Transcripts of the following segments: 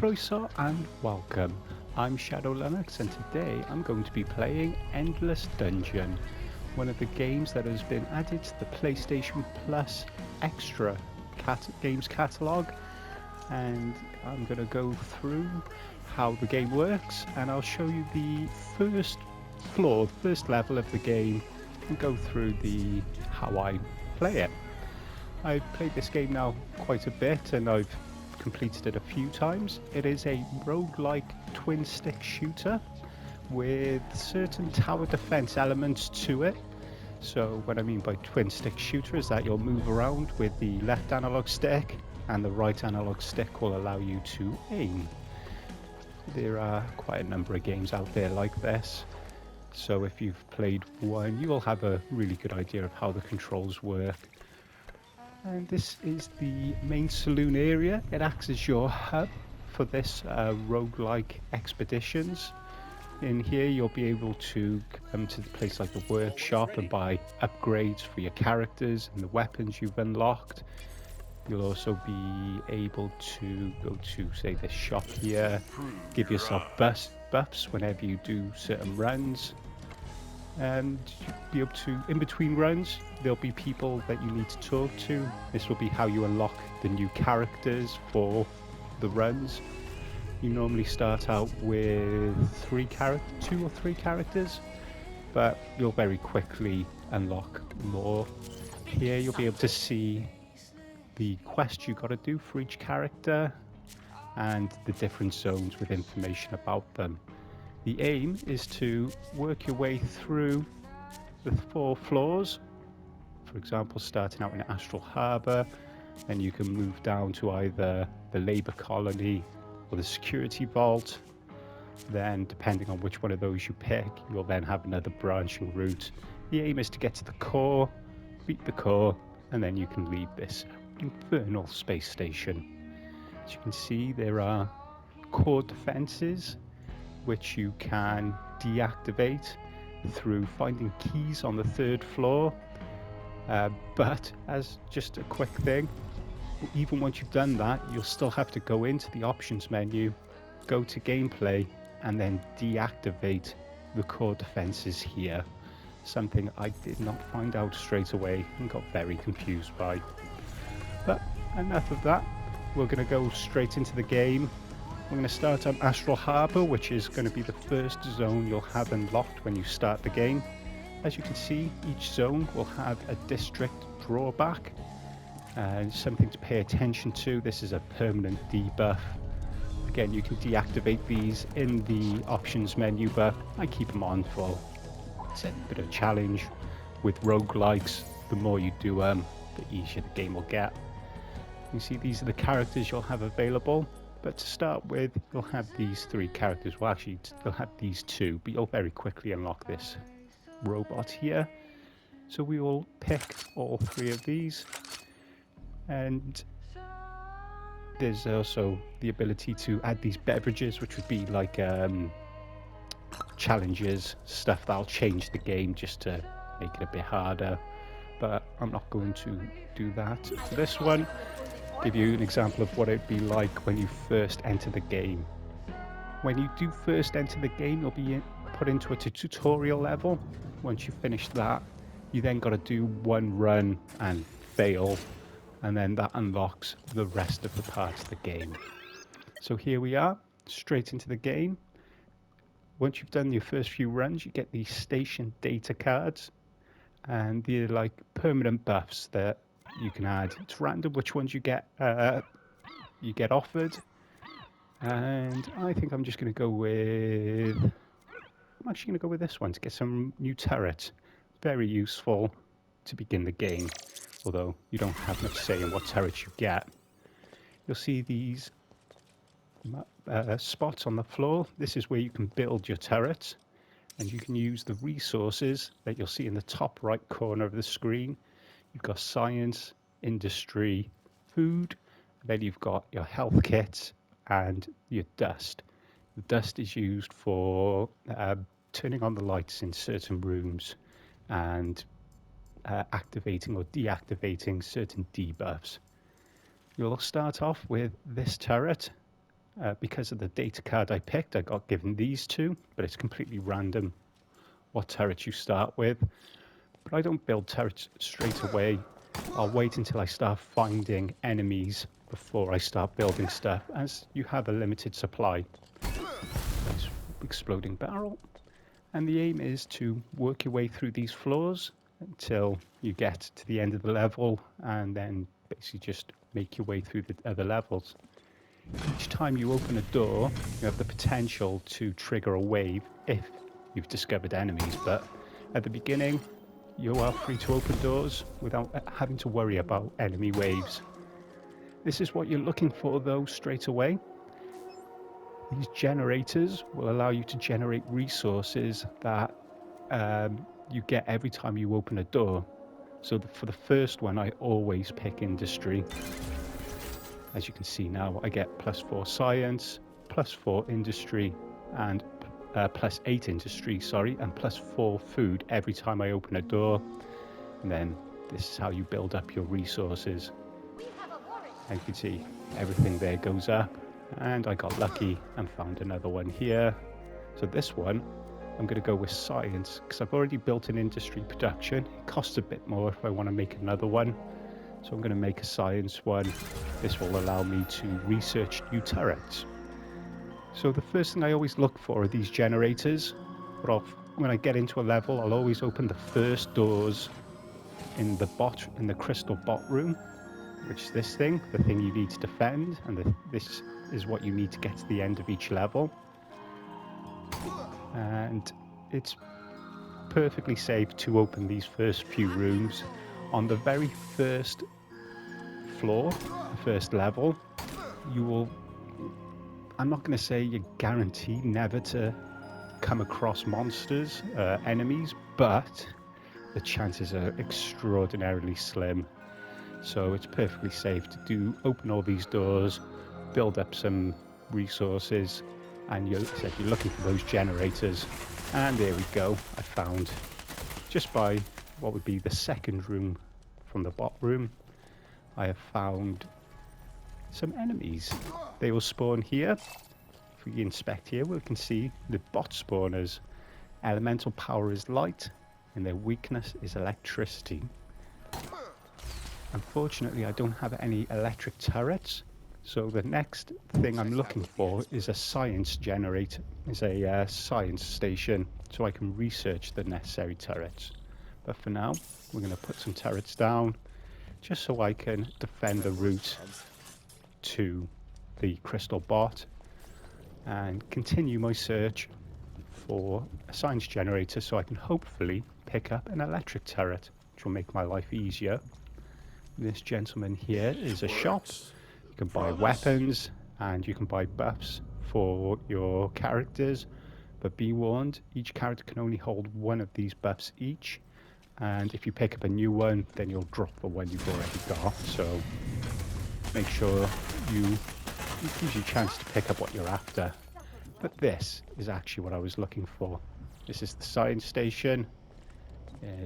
Croeso and welcome. I'm Shadow Lennox and today I'm going to be playing Endless Dungeon, one of the games that has been added to the PlayStation Plus Extra games catalogue, and I'm going to go through how the game works and I'll show you the first level of the game and go through how I play it. I've played this game now quite a bit and I've completed it a few times. It is a roguelike twin stick shooter with certain tower defense elements to it. So what I mean by twin stick shooter is that you'll move around with the left analog stick and the right analog stick will allow you to aim. There are quite a number of games out there like this, so if you've played one you will have a really good idea of how the controls work. And this is the main saloon area. It acts as your hub for this roguelike expeditions. In here you'll be able to come to the place like the workshop and buy upgrades for your characters and the weapons you've unlocked. You'll also be able to go to, say, this shop here, give yourself buffs whenever you do certain runs. And you'll be able to, in between runs, there'll be people that you need to talk to. This will be how you unlock the new characters for the runs. You normally start out with 2 or 3 characters, but you'll very quickly unlock more. Here you'll be able to see the quest you got to do for each character and the different zones with information about them. The aim is to work your way through the 4 floors. For example, starting out in Astral Harbour, then you can move down to either the Labour Colony or the Security Vault. Then, depending on which one of those you pick, you'll then have another branching route. The aim is to get to the core, beat the core, and then you can leave this infernal space station. As you can see, there are core defences which you can deactivate through finding keys on the 3rd floor. But as just a quick thing, even once you've done that, you'll still have to go into the options menu, go to gameplay, and then deactivate the core defenses here. Something I did not find out straight away and got very confused by. But enough of that, we're going to go straight into the game. We're going to start on Astral Harbour, which is going to be the first zone you'll have unlocked when you start the game. As you can see, each zone will have a district drawback and something to pay attention to. This is a permanent debuff. Again, you can deactivate these in the options menu, but I keep them on for a bit of a challenge. With roguelikes, the more you do them, the easier the game will get. You see, these are the characters you'll have available. But to start with, you'll have these 3 characters. Well, actually, you'll have these 2, but you'll very quickly unlock this robot here. So we will pick all 3 of these. And there's also the ability to add these beverages, which would be like challenges, stuff that'll change the game just to make it a bit harder. But I'm not going to do that for this one. Give you an example of what it'd be like when you first enter the game. When you do first enter the game, you'll be put into a tutorial level. Once you finish that, you then got to do 1 run and fail, and then that unlocks the rest of the parts of the game. So here we are, straight into the game. Once you've done your first few runs, you get these station data cards, and they're like permanent buffs that you can add. It's random which ones you get offered, and I think I'm just going to go with this one to get some new turret. Very useful to begin the game, although you don't have much say in what turrets you get. You'll see these spots on the floor. This is where you can build your turrets, and you can use the resources that you'll see in the top right corner of the screen. You've got science, industry, food, then you've got your health kits and your dust. The dust is used for turning on the lights in certain rooms and activating or deactivating certain debuffs. You'll start off with this turret, Because of the data card I picked, I got given these two, but it's completely random what turrets you start with. But I don't build turrets straight away. I'll wait until I start finding enemies before I start building stuff, as you have a limited supply. Nice exploding barrel. And the aim is to work your way through these floors until you get to the end of the level, and then basically just make your way through the other levels. Each time you open a door, you have the potential to trigger a wave if you've discovered enemies, but at the beginning, you are free to open doors without having to worry about enemy waves. This is what you're looking for though straight away. These generators will allow you to generate resources that you get every time you open a door. So for the first one, I always pick industry. As you can see now, I get +4 science, +4 industry, and +8 industry, sorry, and +4 food every time I open a door. And then this is how you build up your resources. And you can see everything there goes up, and I got lucky and found another one here. So this one, I'm going to go with science because I've already built an industry production. It costs a bit more if I want to make another one. So I'm going to make a science one. This will allow me to research new turrets. So the first thing I always look for are these generators. But when I get into a level, I'll always open the first doors in the crystal bot room, which is this thing, the thing you need to defend, and this is what you need to get to the end of each level. And it's perfectly safe to open these first few rooms. On the very first floor, the first level, you will, I'm not going to say you're guaranteed never to come across monsters, enemies, but the chances are extraordinarily slim. So it's perfectly safe to open all these doors, build up some resources, and you're looking for those generators. And there we go, I found, just by what would be the second room from the bot room, I have found some enemies. They will spawn here. If we inspect here, we can see the bot spawners. Elemental power is light, and their weakness is electricity. Unfortunately, I don't have any electric turrets, so the next thing I'm looking for is a science generator, science station, so I can research the necessary turrets. But for now, we're going to put some turrets down, just so I can defend the route to the crystal bot and continue my search for a science generator so I can hopefully pick up an electric turret, which will make my life easier. This gentleman here is a shop. You can buy weapons and you can buy buffs for your characters, but be warned, each character can only hold one of these buffs each, and if you pick up a new one, then you'll drop the one you've already got. So make sure it gives you a chance to pick up what you're after. But this is actually what I was looking for. This is the science station.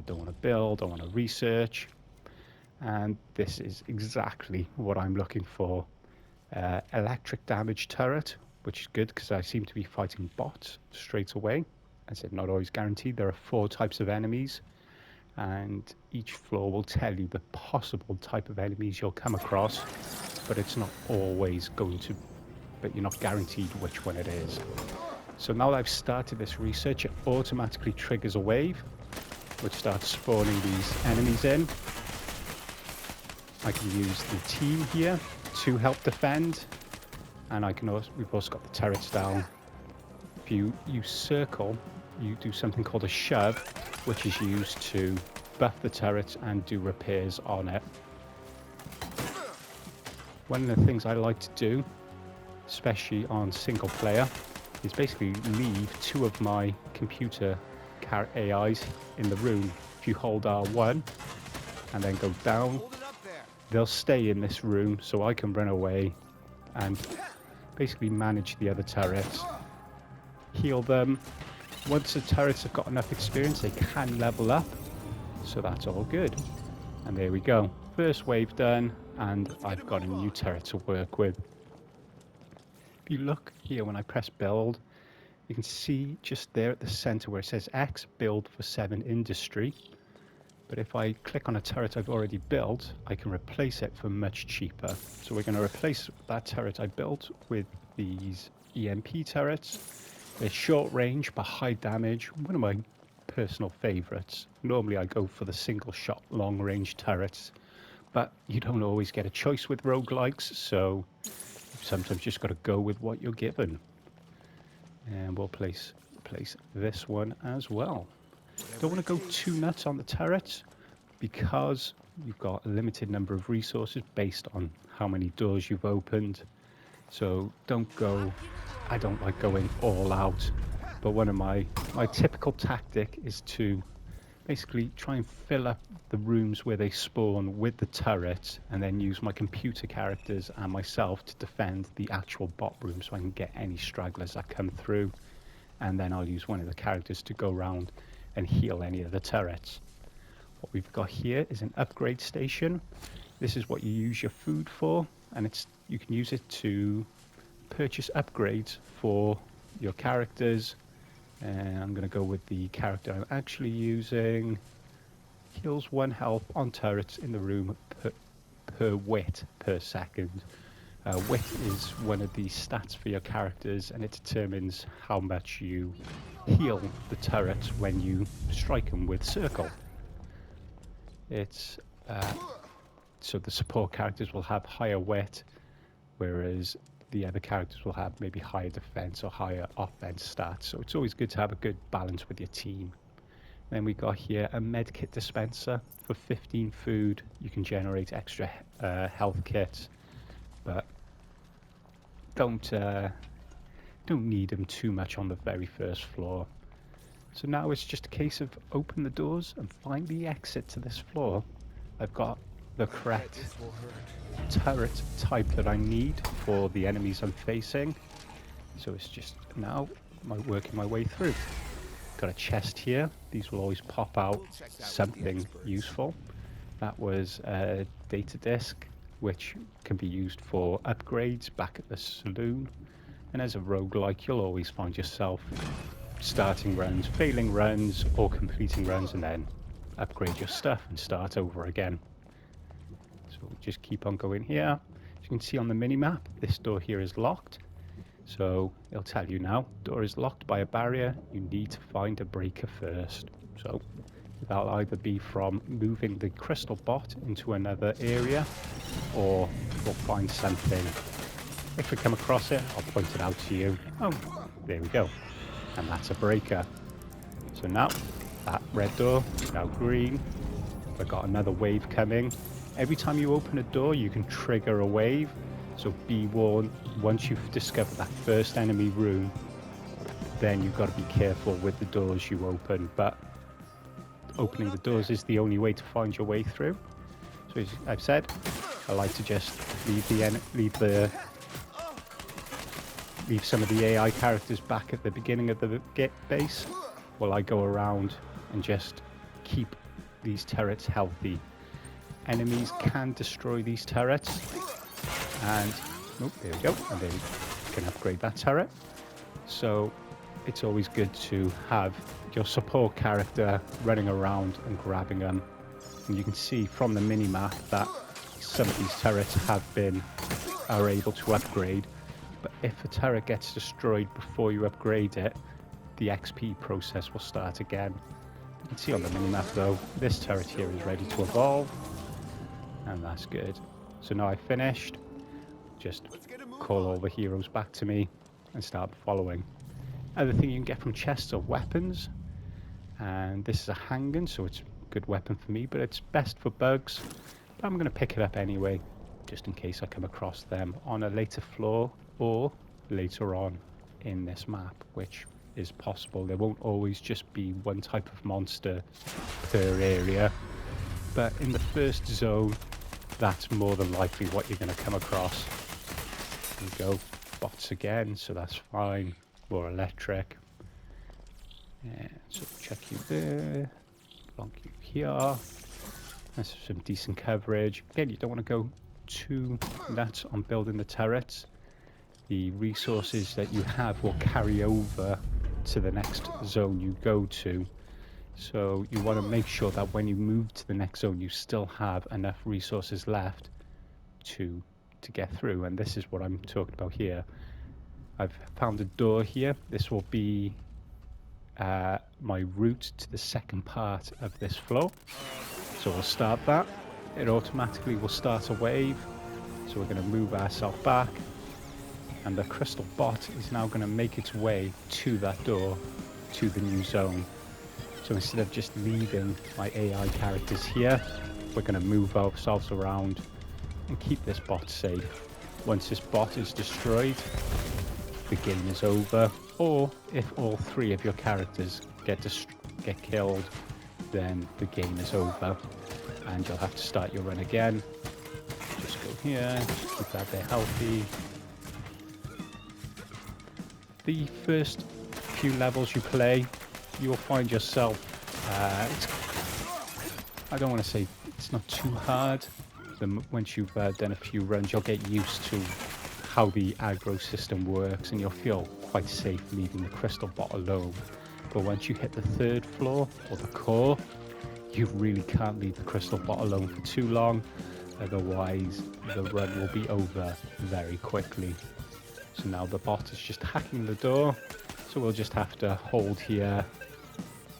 Don't want to build, don't want to research. And this is exactly what I'm looking for. Electric damage turret, which is good because I seem to be fighting bots straight away. As I said, not always guaranteed. There are 4 types of enemies, and each floor will tell you the possible type of enemies you'll come across, but it's not always going to, but you're not guaranteed which one it is. So now that I've started this research, it automatically triggers a wave, which starts spawning these enemies in. I can use the team here to help defend, and we've also got the turrets down. If you use circle, you do something called a shove, which is used to buff the turrets and do repairs on it. One of the things I like to do, especially on single player, is basically leave 2 of my computer AIs in the room. If you hold R1 and then go down, they'll stay in this room so I can run away and basically manage the other turrets, heal them. Once the turrets have got enough experience, they can level up, so that's all good. And there we go, first wave done, and I've got a new turret to work with. If you look here when I press build, you can see just there at the center where it says X, build for 7 industry. But if I click on a turret I've already built, I can replace it for much cheaper. So we're going to replace that turret I built with these EMP turrets. They're short range but high damage, one of my personal favorites. Normally I go for the single shot long range turrets, but you don't always get a choice with roguelikes, so sometimes you just got to go with what you're given. And we'll place this one as well. Don't want to go too nuts on the turrets because you've got a limited number of resources based on how many doors you've opened. So don't go, I don't like going all out, but one of my typical tactic is to basically try and fill up the rooms where they spawn with the turrets and then use my computer characters and myself to defend the actual bot room so I can get any stragglers that come through, and then I'll use one of the characters to go around and heal any of the turrets. What we've got here is an upgrade station. This is what you use your food for, and you can use it to purchase upgrades for your characters. And I'm going to go with the character I'm actually using. Heals 1 health on turrets in the room per wit per second. Wit is one of the stats for your characters, and it determines how much you heal the turrets when you strike them with circle. It's so the support characters will have higher wit, whereas the other characters will have maybe higher defense or higher offense stats. So it's always good to have a good balance with your team. Then we got here a medkit dispenser. For 15 food, you can generate extra health kits, but don't need them too much on the very first floor. So now it's just a case of open the doors and find the exit to this floor. I've got the correct turret type that I need for the enemies I'm facing. So it's just now working my way through. Got a chest here. These will always pop out something useful. That was a data disk, which can be used for upgrades back at the saloon. And as a roguelike, you'll always find yourself starting runs, failing runs, or completing runs, and then upgrade your stuff and start over again. So we'll just keep on going here. As you can see on the mini-map, this door here is locked. So it'll tell you now, door is locked by a barrier. You need to find a breaker first. So that'll either be from moving the crystal bot into another area, or we'll find something. If we come across it, I'll point it out to you. Oh, there we go. And that's a breaker. So now that red door is now green. We've got another wave coming. Every time you open a door, you can trigger a wave. So be warned, once you've discovered that first enemy room, then you've got to be careful with the doors you open. But opening the doors is the only way to find your way through. So as I've said, I like to just leave some of the AI characters back at the beginning of the base, while I go around and just keep these turrets healthy. Enemies can destroy these turrets, and oh, there we go, and then you can upgrade that turret. So it's always good to have your support character running around and grabbing them. And you can see from the mini-map that some of these turrets are able to upgrade. But if a turret gets destroyed before you upgrade it, the XP process will start again. You can see on the minimap though, this turret here is ready to evolve, and that's good. So now I've finished, just call all the heroes back to me and start following. Other thing you can get from chests are weapons, and this is a handgun, so it's a good weapon for me, but it's best for bugs. But I'm going to pick it up anyway, just in case I come across them on a later floor or later on in this map, which is possible. There won't always just be one type of monster per area, but in the first zone, that's more than likely what you're going to come across. There we go, bots again, so that's fine. More electric. And so check you there, plonk you here. That's some decent coverage. Again, you don't want to go too nuts on building the turrets. the resources that you have will carry over to the next zone you go to. So you want to make sure that when you move to the next zone, you still have enough resources left to get through. And this is what I'm talking about here. I've found a door here. This will be my route to the second part of this floor. So we'll start that. It automatically will start a wave. So we're going to move ourselves back. And the crystal bot is now going to make its way to that door, to the new zone. So instead of just leaving my AI characters here, we're going to move ourselves around and keep this bot safe. Once this bot is destroyed, the game is over. Or if all 3 of your characters get killed, then the game is over and you'll have to start your run again. Just go here, just keep that there healthy. The first few levels you play, you'll find yourself, I don't want to say it's not too hard. Once you've done a few runs, you'll get used to how the aggro system works and you'll feel quite safe leaving the crystal bot alone. But once you hit the 3rd floor, or the core, you really can't leave the crystal bot alone for too long, otherwise the run will be over very quickly. So now the bot is just hacking the door, so we'll just have to hold here,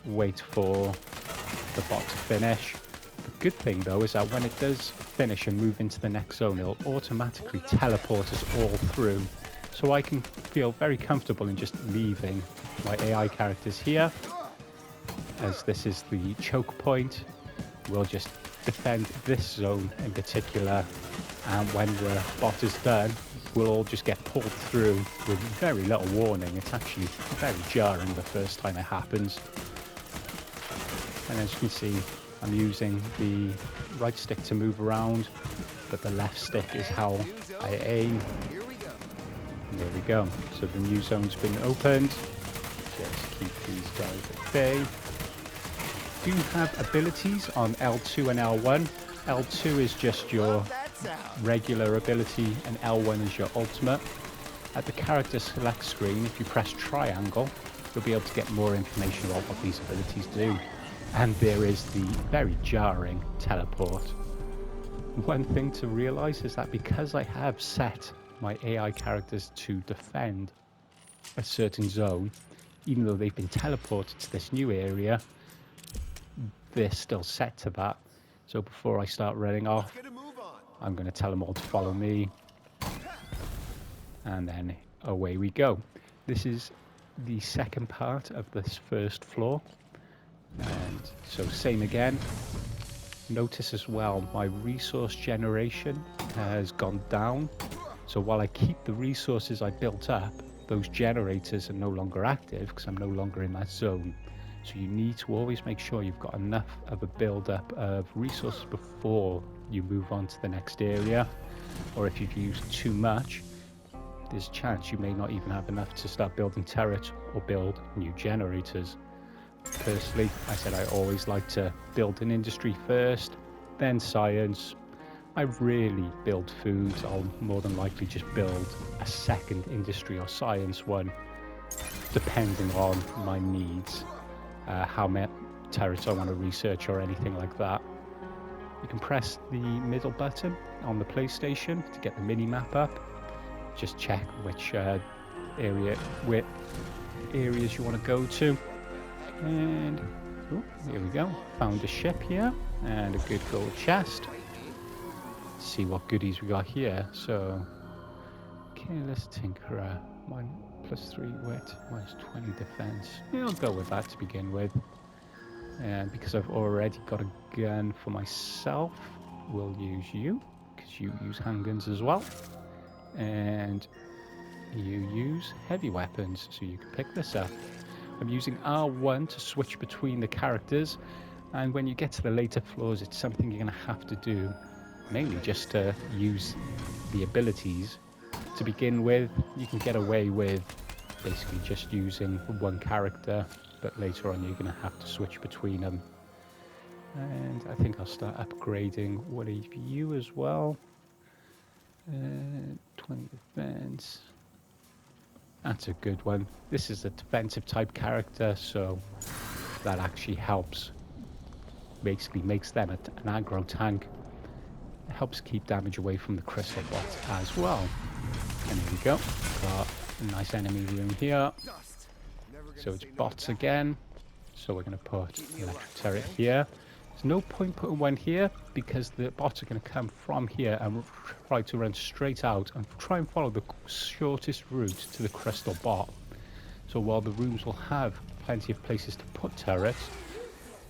wait for the bot to finish. The good thing though is that when it does finish and move into the next zone, it'll automatically teleport us all through. So I can feel very comfortable in just leaving my AI characters here, as this is the choke point. We'll just defend this zone in particular, and when the bot is done, we'll all just get pulled through with very little warning. It's actually very jarring the first time it happens. And as you can see, I'm using the right stick to move around, but the left stick is how I aim. And there we go. So the new zone's been opened. Just keep these guys at bay. Do have abilities on L2 and L1. L2 is just your regular ability and L1 is your ultimate. At the character select screen, if you press triangle, you'll be able to get more information about what these abilities do. And there is the very jarring teleport. One thing to realize is that because I have set my AI characters to defend a certain zone, even though they've been teleported to this new area, they're still set to that. So before I start running off, I'm going to tell them all to follow me, and then away we go. This is the second part of this first floor, and so same again. Notice as well my resource generation has gone down, so while I keep the resources I built up, those generators are no longer active because I'm no longer in that zone. So you need to always make sure you've got enough of a build-up of resources before you move on to the next area, or if you've used too much, there's a chance you may not even have enough to start building turrets or build new generators. Personally, I said I always like to build an industry first, then science. I rarely build food. I'll more than likely just build a second industry or science one, depending on my needs, how many turrets I want to research or anything like that. You can press the middle button on the PlayStation to get the mini-map up. Just check which areas you want to go to. And oh, here we go. Found a ship here and a good gold chest. Let's see what goodies we got here. So, careless tinkerer, +3 wit, -20 defense. Yeah, I'll go with that to begin with. And because I've already got a gun for myself, we'll use you, because you use handguns as well. And you use heavy weapons, so you can pick this up. I'm using R1 to switch between the characters, and when you get to the later floors, it's something you're going to have to do, mainly just to use the abilities. To begin with, you can get away with basically just using one character, but later on you're going to have to switch between them. And I think I'll start upgrading one of you as well. 20 defense. That's a good one. This is a defensive type character, so that actually helps. Basically makes them an aggro tank. It helps keep damage away from the crystal bots as well. And here we go. Got a nice enemy room here. So it's bots again. So we're going to put an electric turret here. There's no point putting one here because the bots are going to come from here and try to run straight out and try and follow the shortest route to the crystal bot. So while the rooms will have plenty of places to put turrets,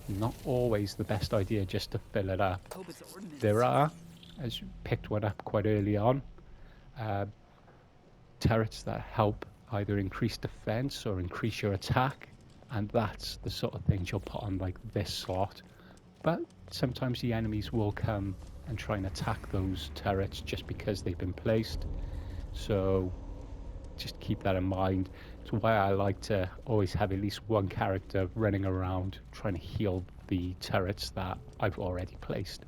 not always the best idea just to fill it up. There are, as you picked one up quite early on, turrets that help either increase defense or increase your attack, and that's the sort of things you'll put on like this slot. But sometimes the enemies will come and try and attack those turrets just because they've been placed, so just keep that in mind. It's why I like to always have at least one character running around trying to heal the turrets that I've already placed.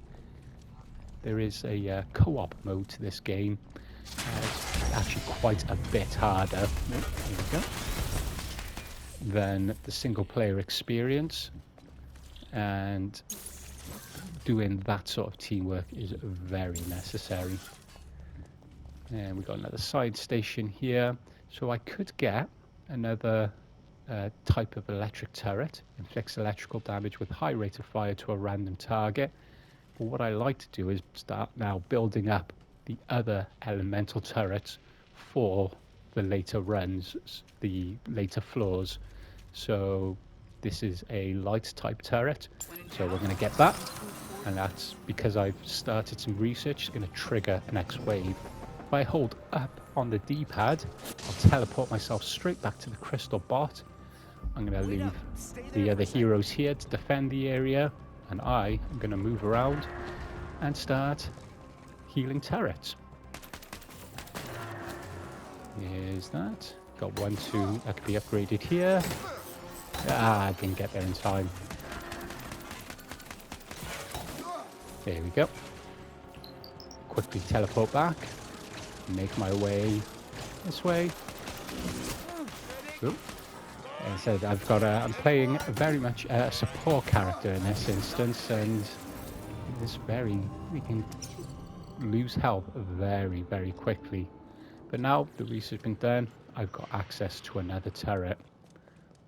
There is a co-op mode to this game. It's actually quite a bit harder, here we go, than the single player experience, and doing that sort of teamwork is very necessary. And we've got another side station here, so I could get another type of electric turret, inflicts electrical damage with high rate of fire to a random target. But what I like to do is start now building up the other elemental turrets for the later runs, the later floors. So this is a light type turret, so we're going to get that, and that's because I've started some research. It's going to trigger an X wave. If I hold up on the D-pad, I'll teleport myself straight back to the crystal bot. I'm going to leave the other heroes here to defend the area, and I am going to move around and start healing turrets. Here's that. Got 1, 2 that could be upgraded here. Ah, I didn't get there in time. There we go. Quickly teleport back. Make my way this way. Ooh. As I said, I'm playing very much a support character in this instance, and we can lose health very, very quickly. But now the research has been done, I've got access to another turret.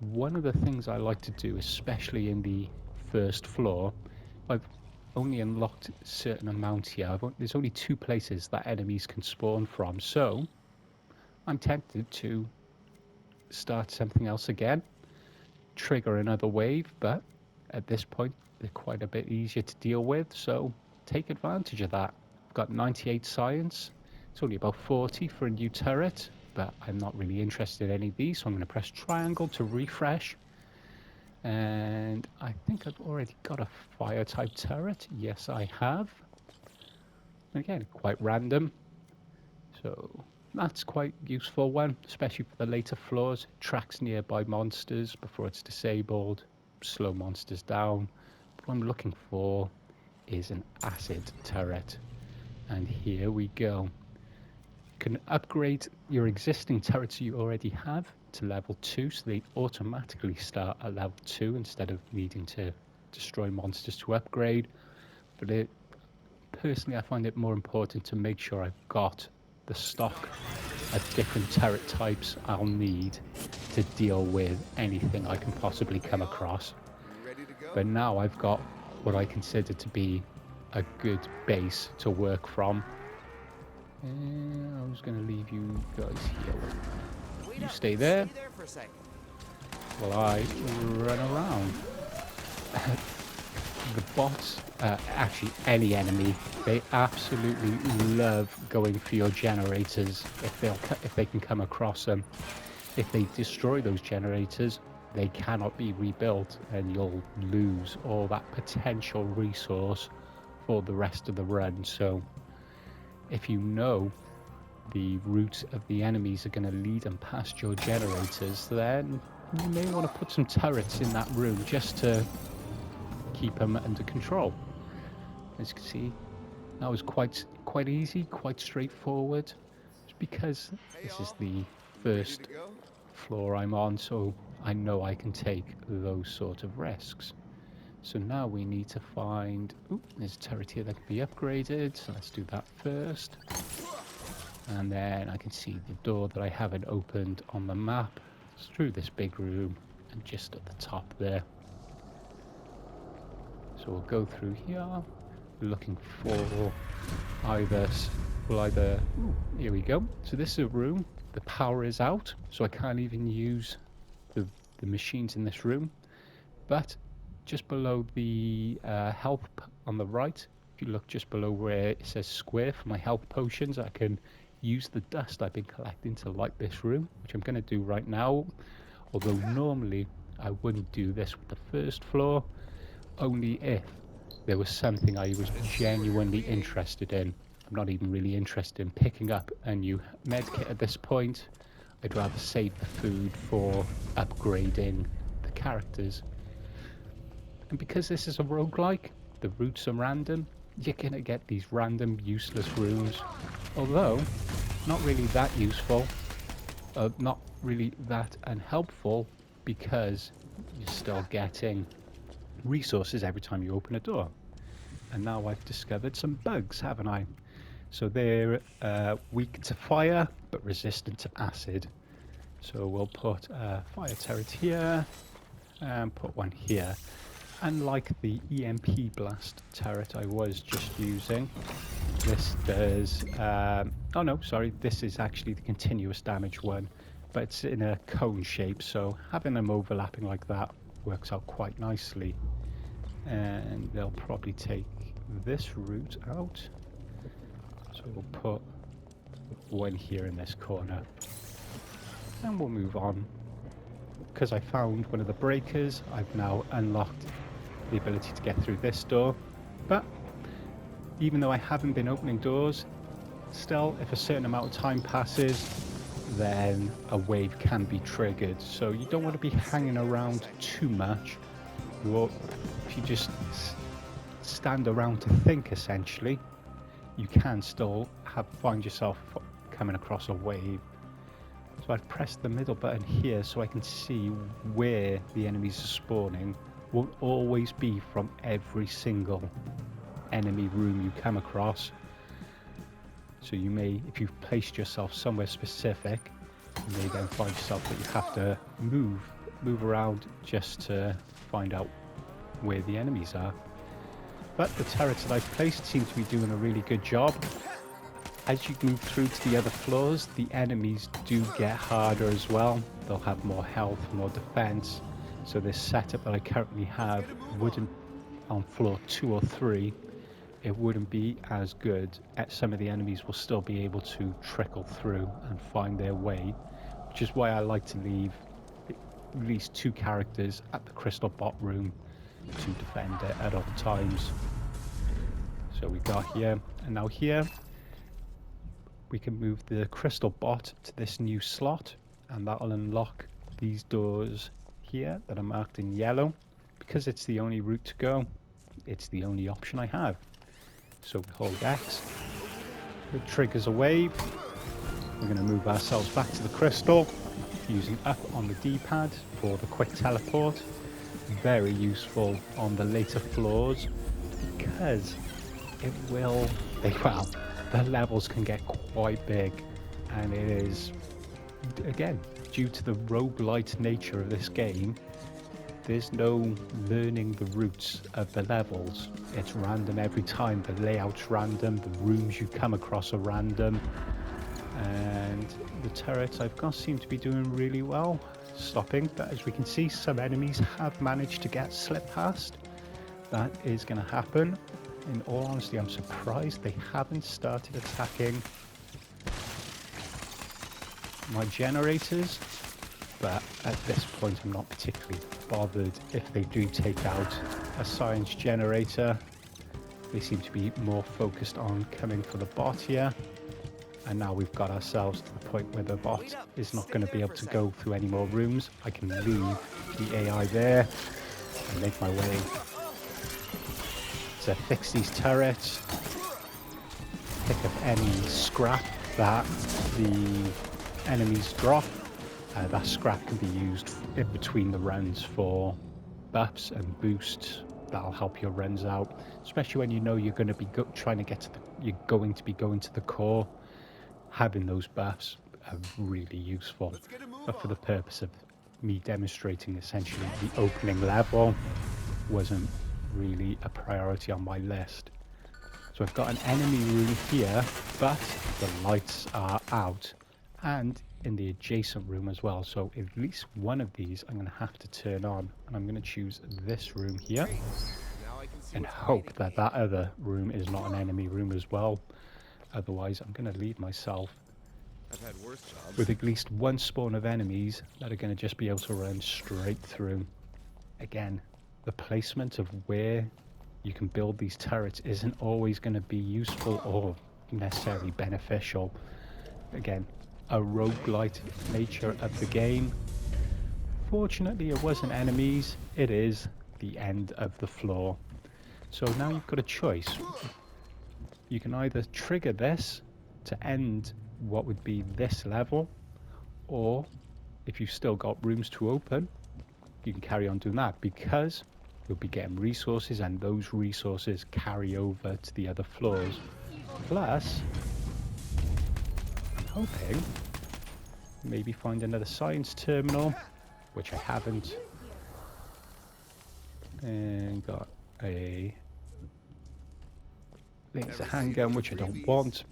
One of the things I like to do, especially in the first floor, I've only unlocked a certain amount here. There's only 2 places that enemies can spawn from, so I'm tempted to start something else again, trigger another wave, but at this point they're quite a bit easier to deal with, so take advantage of that. I've got 98 science. It's only about 40 for a new turret, but I'm not really interested in any of these, so I'm going to press triangle to refresh. And I think I've already got a fire type turret. Yes, I have. Again, quite random. So that's quite useful one, especially for the later floors. It tracks nearby monsters before it's disabled, slow monsters down. But what I'm looking for is an acid turret. And here we go. You can upgrade your existing turrets you already have to level 2, so they automatically start at level 2 instead of needing to destroy monsters to upgrade. But personally, I find it more important to make sure I've got the stock of different turret types I'll need to deal with anything I can possibly come across. But now I've got what I consider to be a good base to work from. And I was going to leave you guys here. You stay there while I run around. The bots, actually any enemy, they absolutely love going for your generators if they can come across them. If they destroy those generators, they cannot be rebuilt, and you'll lose all that potential resource for the rest of the run. So if you know the route of the enemies are going to lead them past your generators, then you may want to put some turrets in that room just to keep them under control. As you can see, that was quite easy, quite straightforward. It's because this is the first floor I'm on, so I know I can take those sort of risks. So now we need to find... Ooh, there's a turret here that can be upgraded, so let's do that first. And then I can see the door that I haven't opened on the map. It's through this big room and just at the top there. So we'll go through here, looking for either... Ooh, here we go. So this is a room. The power is out, so I can't even use the machines in this room. But just below the health on the right, if you look just below where it says square for my health potions, I can use the dust I've been collecting to light this room, which I'm going to do right now. Although normally I wouldn't do this with the first floor, only if there was something I was genuinely interested in. I'm not even really interested in picking up a new medkit at this point. I'd rather save the food for upgrading the characters. And because this is a roguelike, the routes are random, you're gonna get these random useless rooms. Although, not really that useful, not really that unhelpful, because you're still getting resources every time you open a door. And now I've discovered some bugs, haven't I? So they're weak to fire, but resistant to acid. So we'll put a fire turret here, and put one here. Unlike the EMP blast turret I was just using, this does... oh no, sorry, this is actually the continuous damage one, but it's in a cone shape, so having them overlapping like that works out quite nicely. And they'll probably take this route out. So we'll put one here in this corner. And we'll move on. Because I found one of the breakers, I've now unlocked the ability to get through this door. But even though I haven't been opening doors, still, if a certain amount of time passes, then a wave can be triggered. So you don't want to be hanging around too much. If you just stand around to think, essentially, you can still find yourself coming across a wave. So I've pressed the middle button here so I can see where the enemies are spawning. Won't always be from every single enemy room you come across. So you may, if you've placed yourself somewhere specific, you may then find yourself that you have to move around just to find out where the enemies are. But the turrets that I've placed seem to be doing a really good job. As you move through to the other floors, the enemies do get harder as well. They'll have more health, more defense. So this setup that I currently have wouldn't, on floor 2 or 3, it wouldn't be as good. Some of the enemies will still be able to trickle through and find their way, which is why I like to leave at least 2 characters at the crystal bot room to defend it at all times. So we got here, and now here we can move the crystal bot to this new slot, and that'll unlock these doors here that are marked in yellow. Because it's the only route to go, it's the only option I have. So we hold X, it triggers a wave. We're going to move ourselves back to the crystal using up on the D-pad for the quick teleport. Very useful on the later floors because it will, well, the levels can get quite big, and it is, again, due to the roguelite nature of this game, there's no learning the routes of the levels. It's random every time. The layout's random, the rooms you come across are random, and the turrets I've got seem to be doing really well stopping, but as we can see, some enemies have managed to get slip past. That is going to happen. In all honesty, I'm surprised they haven't started attacking my generators, but at this point I'm not particularly bothered if they do take out a science generator. They seem to be more focused on coming for the bot here, and now we've got ourselves to the point where the bot is not going to be able to go through any more rooms. I can leave the AI there and make my way to fix these turrets, pick up any scrap that the enemies drop, that scrap can be used in between the runs for buffs and boosts. That'll help your runs out, especially when you know you're going to be trying to get to you're going to be going to the core. Having those buffs are really useful. But for the purpose of me demonstrating essentially the opening level, wasn't really a priority on my list. So I've got an enemy room here, but the lights are out, and in the adjacent room as well. So at least one of these I'm going to have to turn on, and I'm going to choose this room here and hope that that other room is not an enemy room as well. Otherwise I'm going to leave myself with at least one spawn of enemies that are going to just be able to run straight through. Again, the placement of where you can build these turrets isn't always going to be useful or necessarily beneficial. Again, a roguelite nature of the game. Fortunately, it wasn't enemies, it is the end of the floor. So now you've got a choice. You can either trigger this to end what would be this level, or if you've still got rooms to open, you can carry on doing that, because you'll be getting resources and those resources carry over to the other floors. Plus, I'm hoping maybe find another science terminal, which I haven't, and got a laser handgun, which I don't want.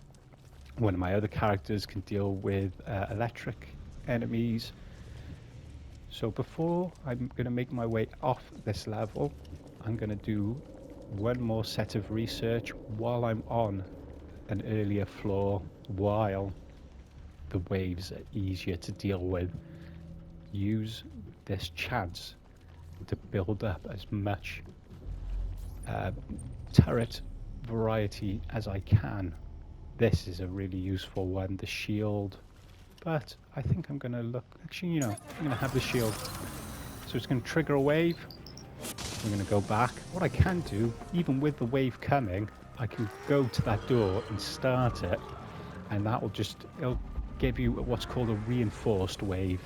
One of my other characters can deal with electric enemies. So before I'm going to make my way off this level, I'm going to do one more set of research while I'm on an earlier floor, while the waves are easier to deal with. Use this chance to build up as much turret variety as I can. This is a really useful one, the shield, but I think I'm going to look, actually, you know, I'm going to have the shield. So it's going to trigger a wave. I'm going to go back. What I can do, even with the wave coming, I can go to that door and start it, and that will just, it'll give you what's called a reinforced wave.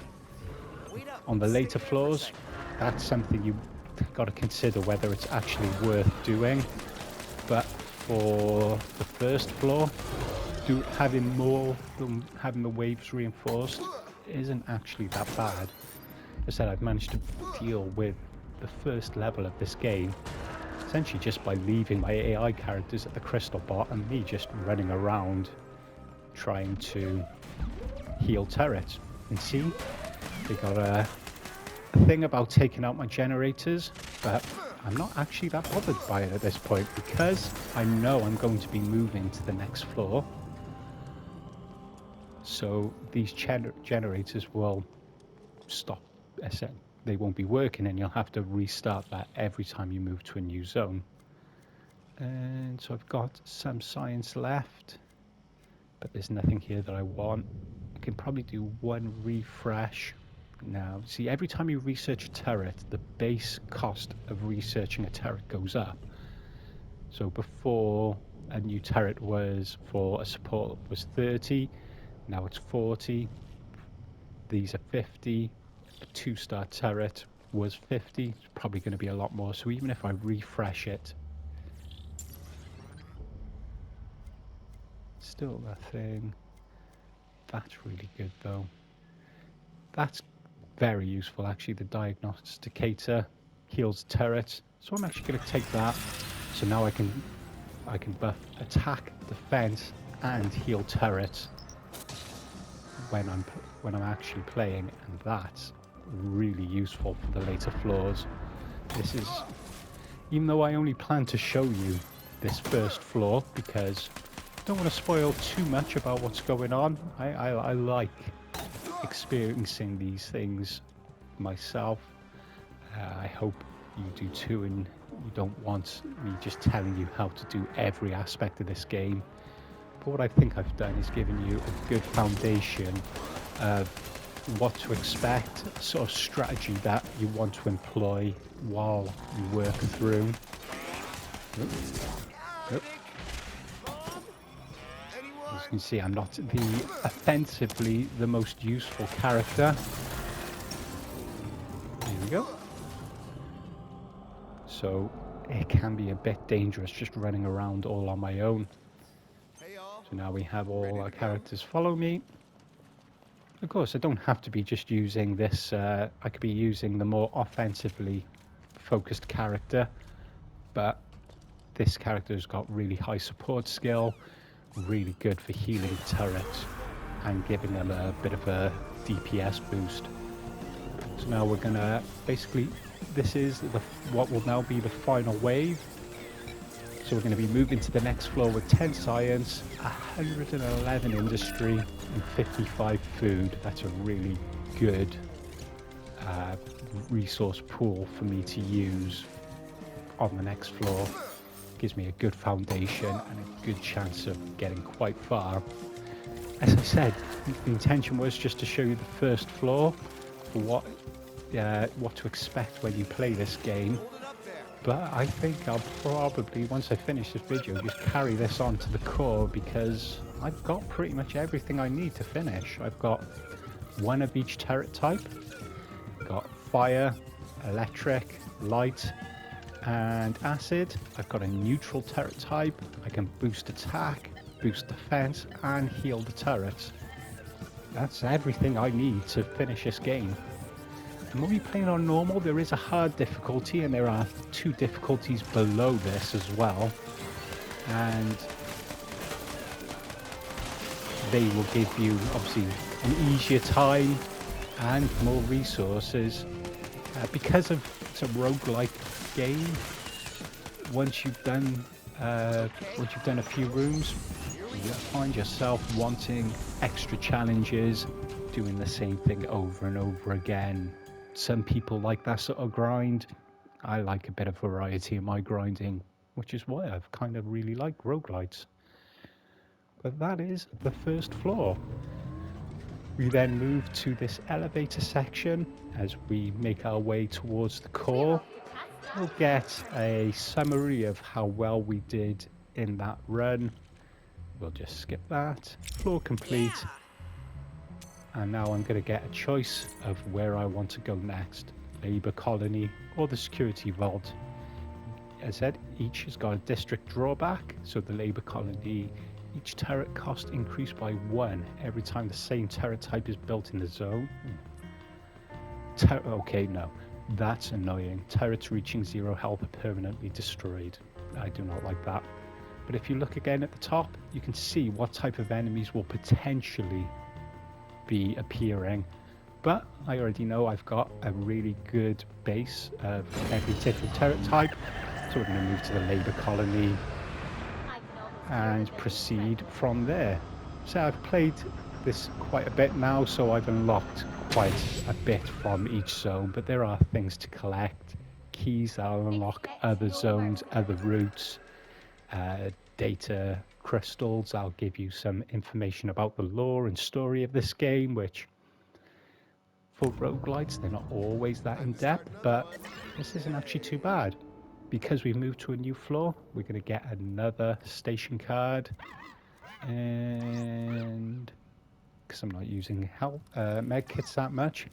On the later floors, that's something you've got to consider whether it's actually worth doing. But for the first floor, having more than having the waves reinforced isn't actually that bad. As I said, I've managed to deal with the first level of this game essentially just by leaving my AI characters at the crystal bot and me just running around trying to heal turrets. And see, they got a thing about taking out my generators, but I'm not actually that bothered by it at this point, because I know I'm going to be moving to the next floor. So these generators will stop. They won't be working, and you'll have to restart that every time you move to a new zone. And so I've got some science left, but there's nothing here that I want. I can probably do one refresh. Now, see, every time you research a turret, the base cost of researching a turret goes up. So before, a new turret was, for a support, was 30, now it's 40. These are 50. A 2-star turret was 50. It's probably going to be a lot more. So even if I refresh it, still nothing. That's really good though. That's very useful actually. The diagnosticator heals turrets, so I'm actually going to take that. So now I can buff attack, defense, and heal turrets when I'm actually playing, and that's really useful for the later floors. This is, even though I only plan to show you this first floor because I don't want to spoil too much about what's going on. I like experiencing these things myself. I hope you do too, and you don't want me just telling you how to do every aspect of this game. But what I think I've done is given you a good foundation of what to expect, sort of strategy that you want to employ while you work through. As you can see, I'm not offensively the most useful character. There we go. So it can be a bit dangerous just running around all on my own. So now we have all our characters follow me. Of course, I don't have to be just using this. I could be using the more offensively focused character, but this character's got really high support skill, really good for healing turrets and giving them a bit of a DPS boost. So now we're gonna basically, this is what will now be the final wave. So we're going to be moving to the next floor with 10 science, 111 industry, and 55 food. That's a really good resource pool for me to use on the next floor. Gives me a good foundation and a good chance of getting quite far. As I said, the intention was just to show you the first floor for what to expect when you play this game. But I think I'll probably, once I finish this video, just carry this on to the core because I've got pretty much everything I need to finish. I've got one of each turret type. I've got fire, electric, light, and acid. I've got a neutral turret type. I can boost attack, boost defense, and heal the turrets. That's everything I need to finish this game. And when we're playing on normal, there is a hard difficulty, and there are 2 difficulties below this as well. And they will give you, obviously, an easier time and more resources. Because of it's a roguelike game, once you've done a few rooms, you find yourself wanting extra challenges, doing the same thing over and over again. Some people like that sort of grind. I like a bit of variety in my grinding, which is why I've kind of really liked roguelites. But that is the first floor. We then move to this elevator section as we make our way towards the core. We'll get a summary of how well we did in that run. We'll just skip that. Floor complete. And now I'm going to get a choice of where I want to go next. Labour Colony or the Security Vault. As I said, each has got a district drawback. So the Labour Colony, each turret cost increased by 1 every time the same turret type is built in the zone. Okay, no. That's annoying. Turrets reaching 0 health are permanently destroyed. I do not like that. But if you look again at the top, you can see what type of enemies will potentially be appearing. But I already know I've got a really good base of every different turret type. So we're going to move to the Labour Colony and proceed from there. So I've played this quite a bit now, so I've unlocked quite a bit from each zone, but there are things to collect. Keys that'll unlock other zones, other routes, data crystals. I'll give you some information about the lore and story of this game, which for roguelites, they're not always that in-depth, but this isn't actually too bad. Because we've moved to a new floor, we're going to get another station card. And because I'm not using health med kits that much,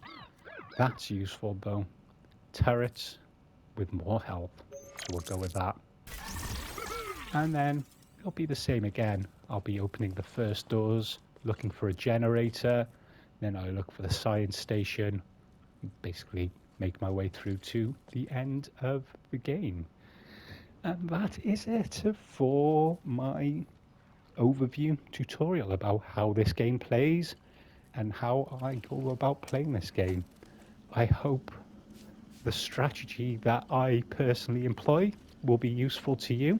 that's useful though. Turrets with more health, so we'll go with that. And then it'll be the same again. I'll be opening the first doors, looking for a generator, then I'll look for the science station, basically make my way through to the end of the game. And that is it for my overview tutorial about how this game plays and how I go about playing this game. I hope the strategy that I personally employ will be useful to you.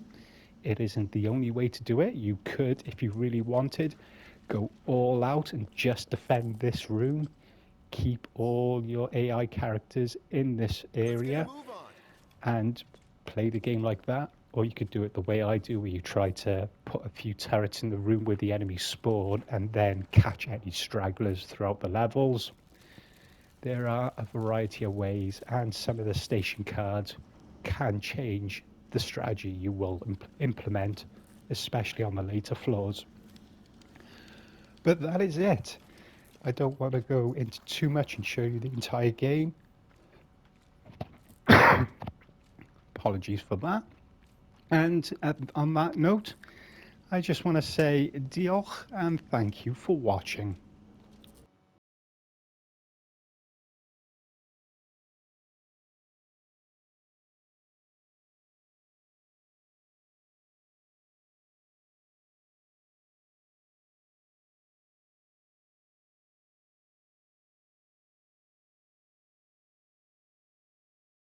It isn't the only way to do it. You could, if you really wanted, go all out and just defend this room. Keep all your AI characters in this area and play the game like that. Or you could do it the way I do, where you try to put a few turrets in the room where the enemies spawn and then catch any stragglers throughout the levels. There are a variety of ways, and some of the station cards can change the strategy you will implement, especially on the later floors. But that is it. I don't want to go into too much and show you the entire game. Apologies for that. And on that note, I just want to say diolch and thank you for watching.